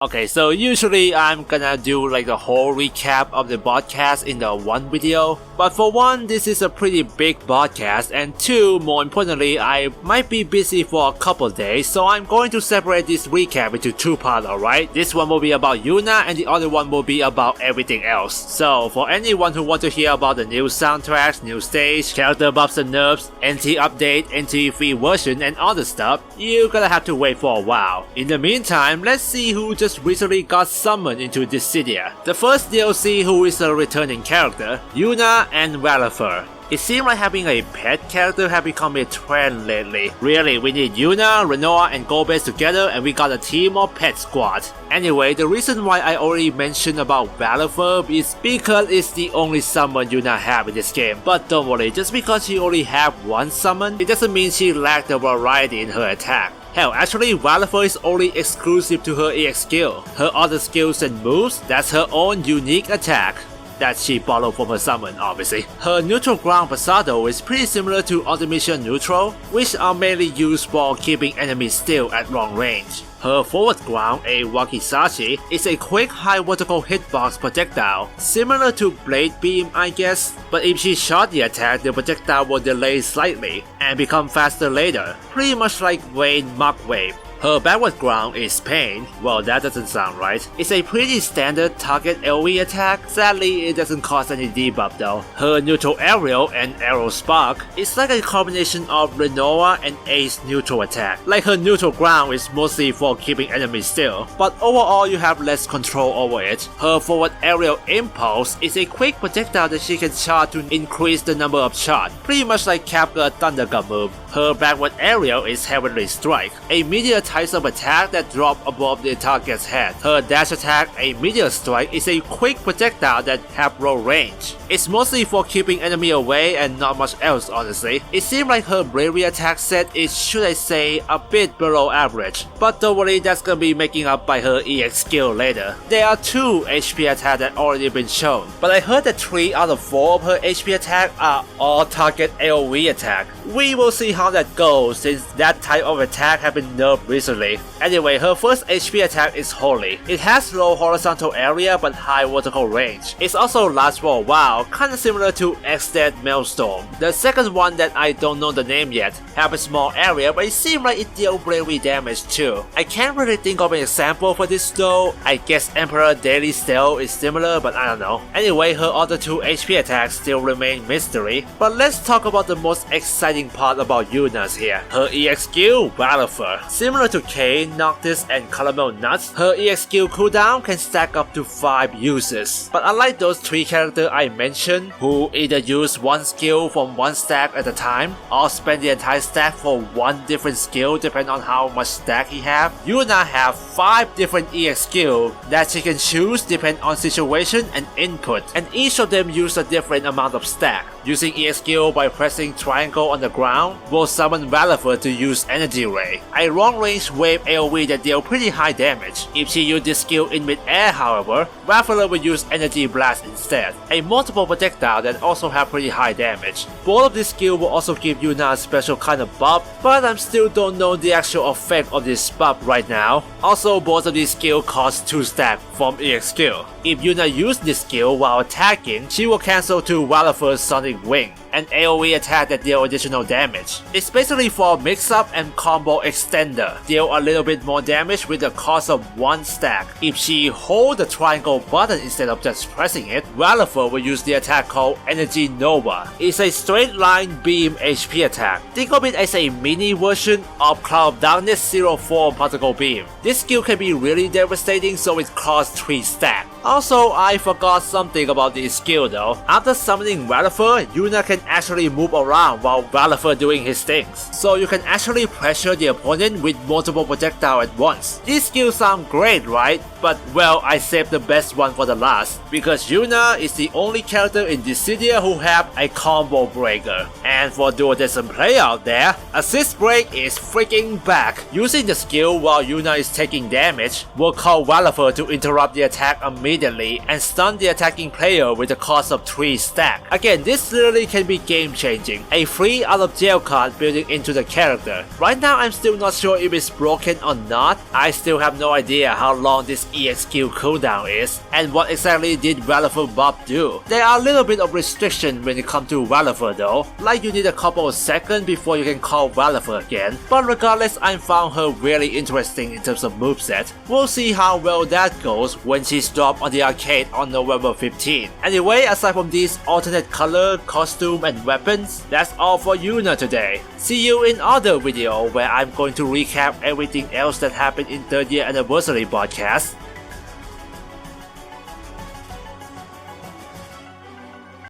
Okay, so usually I'm gonna do like the whole recap of the podcast in the one video, but for one, this is a pretty big podcast, and two, more importantly, I might be busy for a couple days, so I'm going to separate this recap into two parts, alright? This one will be about Yuna, and the other one will be about everything else. So, for anyone who wants to hear about the new soundtracks, new stage, character buffs and nerfs, NT update, NT free version, and other stuff, you're gonna have to wait for a while. In the meantime, let's see who just recently got summoned into Dissidia. The first DLC who is a returning character, Yuna and Valafur. It seems like having a pet character have become a trend lately. Really, we need Yuna, Renoa, and Gobez together and we got a team of pet squad. Anyway, the reason why I already mentioned about Valafur is because it's the only summon Yuna have in this game. But don't worry, just because she only have one summon, it doesn't mean she lacks the variety in her attack. Hell, actually, Valafur is only exclusive to her EX skill. Her other skills and moves, that's her own unique attack that she borrowed from her summon, obviously. Her neutral ground Pasado is pretty similar to Ultimation Neutral, which are mainly used for keeping enemies still at long range. Her forward ground, a Wakizashi, is a quick high vertical hitbox projectile, similar to Blade Beam I guess, but if she shot the attack, the projectile will delay slightly and become faster later, pretty much like Vayne Mach Wave. Her backward ground is Pain. Well, that doesn't sound right. It's a pretty standard target AoE attack. Sadly, it doesn't cost any debuff though. Her neutral aerial and arrow spark is like a combination of Renoa and Ace neutral attack. Like her neutral ground is mostly for keeping enemies still, but overall you have less control over it. Her forward aerial impulse is a quick projectile that she can charge to increase the number of shots, pretty much like Capra Thunder Gun move. Her backward aerial is Heavenly Strike, a meteor type of attack that drop above the target's head. Her dash attack, a Meteor Strike, is a quick projectile that have low range. It's mostly for keeping enemy away and not much else honestly. It seems like her Bravery attack set is, should I say, a bit below average. But don't worry, that's gonna be making up by her EX skill later. There are 2 HP attacks that already been shown, but I heard that 3 out of 4 of her HP attack are all target AoE attack. We will see how that goes since that type of attack have been nerfed recently. Anyway, her first HP attack is Holy. It has low horizontal area but high vertical range. It also lasts for a while, kinda similar to X-Dead Maelstrom. The second one that I don't know the name yet, have a small area but it seems like it deals bravery damage too. I can't really think of an example for this though. I guess Emperor Daily Stealth is similar but I don't know. Anyway, her other 2 HP attacks still remain mystery. But let's talk about the most exciting part about Yuna's here. Her EX skill, Valafur. Similar to Kane, Noctis, and Caramel Nuts, her EX skill cooldown can stack up to 5 uses. But unlike those 3 characters I mentioned, who either use one skill from one stack at a time, or spend the entire stack for one different skill depending on how much stack he have, Yuna have 5 different EX skills that she can choose depending on situation and input, and each of them use a different amount of stack. Using EX skill by pressing triangle on the ground will summon Valafur to use Energy Ray, a long-range wave AoE that deal pretty high damage. If she uses this skill in mid-air however, Valafur will use Energy Blast instead, a multiple projectile that also have pretty high damage. Both of these skills will also give Yuna a special kind of buff, but I still don't know the actual effect of this buff right now. Also, both of these skills cost 2 stack from EX skill. If Yuna uses this skill while attacking, she will cancel to Valafur's Sonic Wing, an AoE attack that deal additional damage. It's basically for mix-up and combo extender, deal a little bit more damage with the cost of 1 stack. If she hold the triangle button instead of just pressing it, Valafur will use the attack called Energy Nova. It's a straight line beam HP attack. Think of it as a mini version of Cloud of Darkness 04 Particle Beam. This skill can be really devastating, so it costs 3 stack. Also, I forgot something about this skill though. After summoning Valafur, Yuna can actually move around while Valafur doing his things. So you can actually pressure the opponent with multiple projectiles at once. These skills sound great, right? But well, I saved the best one for the last, because Yuna is the only character in Dissidia who have a combo breaker. And for duodecim player out there, Assist Break is freaking back. Using the skill while Yuna is taking damage will call Valafur to interrupt the attack immediately immediately and stun the attacking player with a cost of 3 stack. Again, this literally can be game changing, a free out of jail card building into the character. Right now I'm still not sure if it's broken or not. I still have no idea how long this EXQ cooldown is and what exactly did Valifer buff do. There are a little bit of restriction when it comes to Valifer though, like you need a couple of seconds before you can call Valifer again, but regardless I found her really interesting in terms of moveset. We'll see how well that goes when she's dropped on the arcade on November 15. Anyway, aside from these alternate color, costume and weapons, that's all for Yoona today. See you in other video where I'm going to recap everything else that happened in 3rd year anniversary podcast.